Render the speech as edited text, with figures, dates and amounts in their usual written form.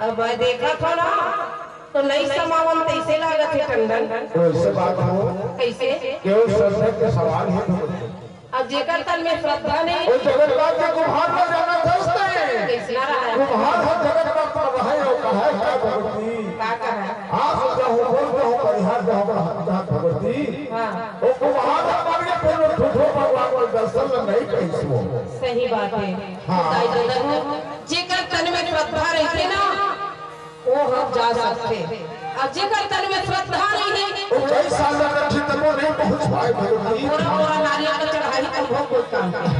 अब देखा थोड़ा तो नहीं समावन तैसे लागत है टंडन। कैसे बात हो? कैसे? केवल श्रद्धा के सवाल है। अब जेकर तन में श्रद्धा नहीं वो जगन्नाथ के कुम्हार में जाना दसते कैसे ना रहा है? कुम्हार हर जगन्नाथ पर रहे हो कहे क्या भगवती का कहा? हाँ सोचा हो बोल हो परिहार जो हो भगवती हाँ वो कुम्हार हमारे पूर्ण ठुठो भगवान को दर्शन नहीं कैसे सही बात है। हाँ जेकर तन में श्रद्धा रहती ना वो हम जा सकते। अब जेकर तन में श्रद्धा नहीं है वो कई साल तक ठीक तक नहीं पहुंच पाए भगवती। पूरा पूरा नारियल का चढ़ाई अनुभव बोलता है।